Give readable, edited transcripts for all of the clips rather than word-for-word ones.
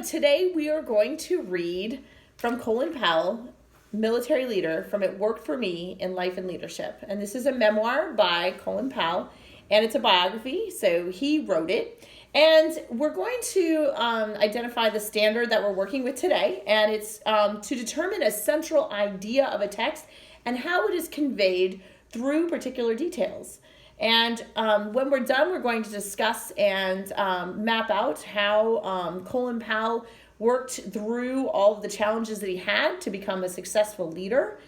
today we are going to read from Colin Powell, military leader, from It Worked for Me in Life and Leadership. And this is a memoir by Colin Powell, and it's a biography, so he wrote it. And we're going to identify the standard that we're working with today, and it's to determine a central idea of a text and how it is conveyed through particular details. And when we're done, we're going to discuss and map out how Colin Powell worked through all of the challenges that he had to become a successful leader.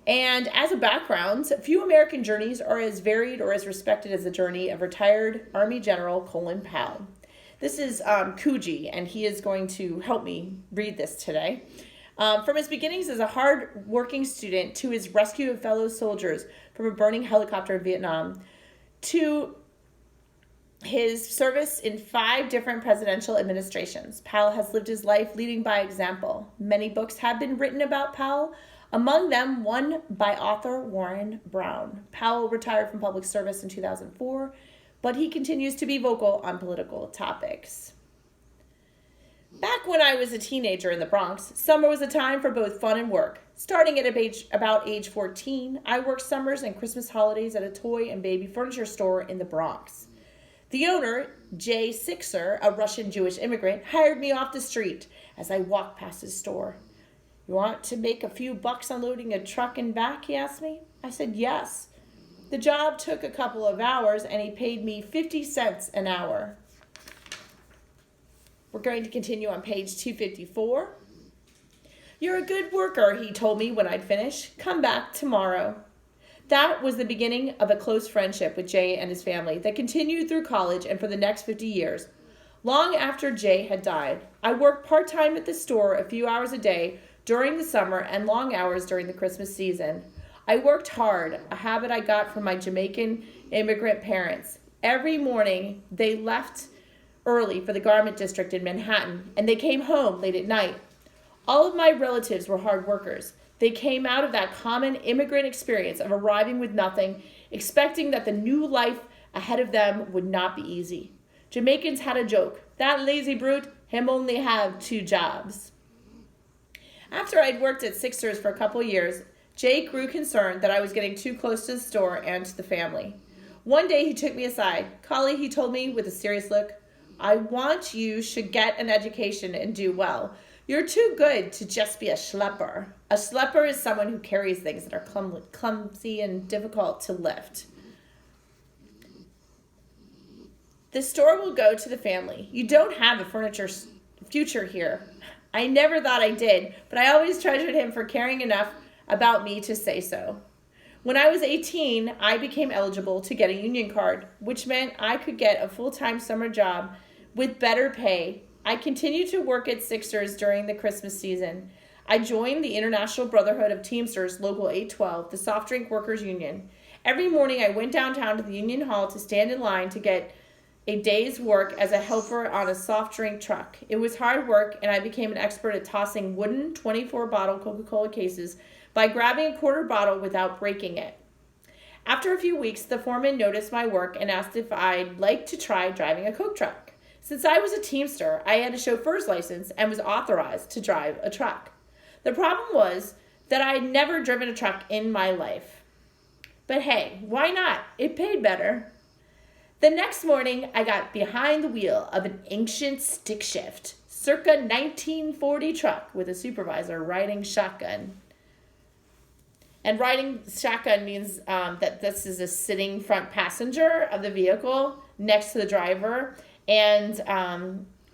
And as a background, few American journeys are as varied or as respected as the journey of retired Army General Colin Powell. This is Coogee, and he is going to help me read this today. From his beginnings as a hard-working student to his rescue of fellow soldiers from a burning helicopter in Vietnam, to his service in 5 different presidential administrations, Powell has lived his life leading by example. Many books have been written about Powell, among them one by author Warren Brown. Powell retired from public service in 2004, but he continues to be vocal on political topics. Back when I was a teenager in the Bronx, summer was a time for both fun and work. Starting at about age 14, I worked summers and Christmas holidays at a toy and baby furniture store in the Bronx. The owner, Jay Sixer, a Russian Jewish immigrant, hired me off the street as I walked past his store. "You want to make a few bucks unloading a truck and back?" he asked me. I said yes. The job took a couple of hours and he paid me 50 cents an hour. We're going to continue on page 254. "You're a good worker," he told me when I'd finished. "Come back tomorrow." That was the beginning of a close friendship with Jay and his family that continued through college and for the next 50 years. Long after Jay had died, I worked part-time at the store a few hours a day during the summer and long hours during the Christmas season. I worked hard, a habit I got from my Jamaican immigrant parents. Every morning, they left early for the garment district in Manhattan, and they came home late at night. All of my relatives were hard workers. They came out of that common immigrant experience of arriving with nothing, expecting that the new life ahead of them would not be easy. Jamaicans had a joke: "That lazy brute, him only have 2 jobs." After I'd worked at Sixers for a couple years, Jay grew concerned that I was getting too close to the store and to the family. One day he took me aside. "Collie," he told me with a serious look, "I want you should get an education and do well. You're too good to just be a schlepper." A schlepper is someone who carries things that are clumsy and difficult to lift. "The store will go to the family. You don't have a furniture future here." I never thought I did, but I always treasured him for caring enough about me to say so. When I was 18, I became eligible to get a union card, which meant I could get a full-time summer job with better pay. I continued to work at Sixers during the Christmas season. I joined the International Brotherhood of Teamsters Local 812, the soft drink workers union. Every morning I went downtown to the union hall to stand in line to get a day's work as a helper on a soft drink truck. It was hard work, and I became an expert at tossing wooden 24-bottle Coca-Cola cases by grabbing a quarter bottle without breaking it. After a few weeks, the foreman noticed my work and asked if I'd like to try driving a Coke truck. Since I was a Teamster, I had a chauffeur's license and was authorized to drive a truck. The problem was that I had never driven a truck in my life. But hey, why not? It paid better. The next morning, I got behind the wheel of an ancient stick shift, circa 1940 truck with a supervisor riding shotgun. And riding shotgun means that this is a sitting front passenger of the vehicle next to the driver. And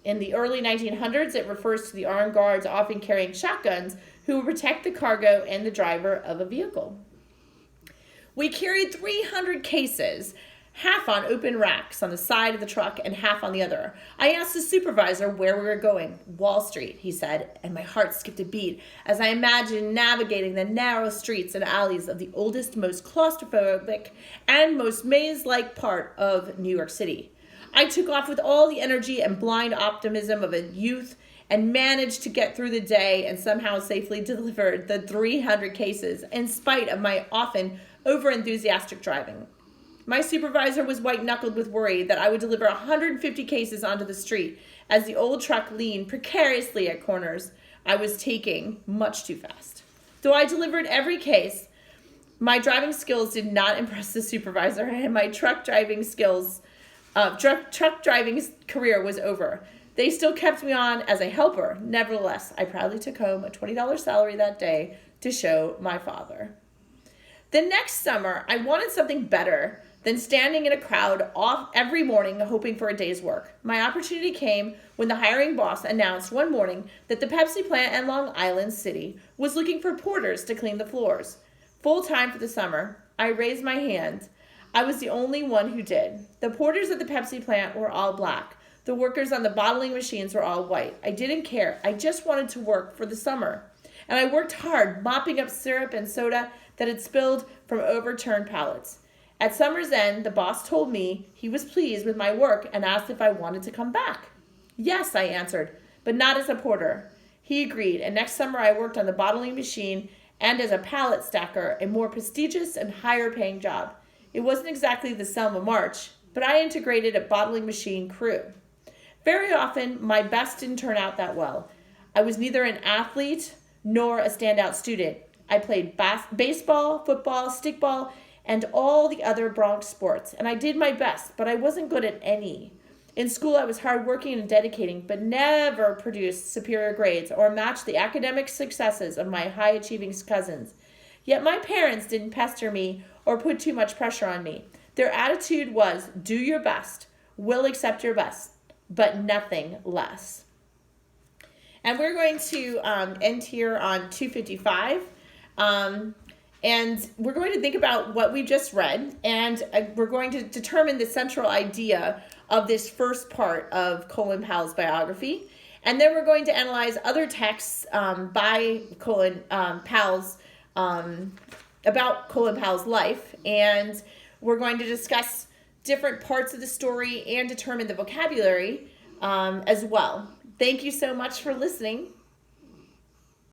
in the early 1900s, it refers to the armed guards often carrying shotguns who would protect the cargo and the driver of a vehicle. We carried 300 cases, half on open racks on the side of the truck and half on the other. I asked the supervisor where we were going. "Wall Street," he said, and my heart skipped a beat as I imagined navigating the narrow streets and alleys of the oldest, most claustrophobic, and most maze-like part of New York City. I took off with all the energy and blind optimism of a youth and managed to get through the day and somehow safely delivered the 300 cases in spite of my often over-enthusiastic driving. My supervisor was white-knuckled with worry that I would deliver 150 cases onto the street as the old truck leaned precariously at corners I was taking much too fast. Though I delivered every case, my driving skills did not impress the supervisor, and my truck driving career was over. They still kept me on as a helper. Nevertheless, I proudly took home a $20 salary that day to show my father. The next summer, I wanted something better than standing in a crowd off every morning hoping for a day's work. My opportunity came when the hiring boss announced one morning that the Pepsi plant in Long Island City was looking for porters to clean the floors. Full time for the summer. I raised my hand. I was the only one who did. The porters at the Pepsi plant were all black. The workers on the bottling machines were all white. I didn't care. I just wanted to work for the summer. And I worked hard, mopping up syrup and soda that had spilled from overturned pallets. At summer's end, the boss told me he was pleased with my work and asked if I wanted to come back. Yes, I answered, but not as a porter. He agreed, and next summer I worked on the bottling machine and as a pallet stacker, a more prestigious and higher-paying job. It wasn't exactly the Selma March, but I integrated a bottling machine crew. Very often, my best didn't turn out that well. I was neither an athlete nor a standout student. I played baseball, football, stickball, and all the other Bronx sports, and I did my best, but I wasn't good at any. In school, I was hardworking and dedicating, but never produced superior grades or matched the academic successes of my high-achieving cousins. Yet my parents didn't pester me or put too much pressure on me. Their attitude was, do your best, we'll accept your best, but nothing less. And we're going to end here on 255. And we're going to think about what we just read, and we're going to determine the central idea of this first part of Colin Powell's biography. And then we're going to analyze other texts by Colin Powell's about Colin Powell's life, and we're going to discuss different parts of the story and determine the vocabulary as well. Thank you so much for listening.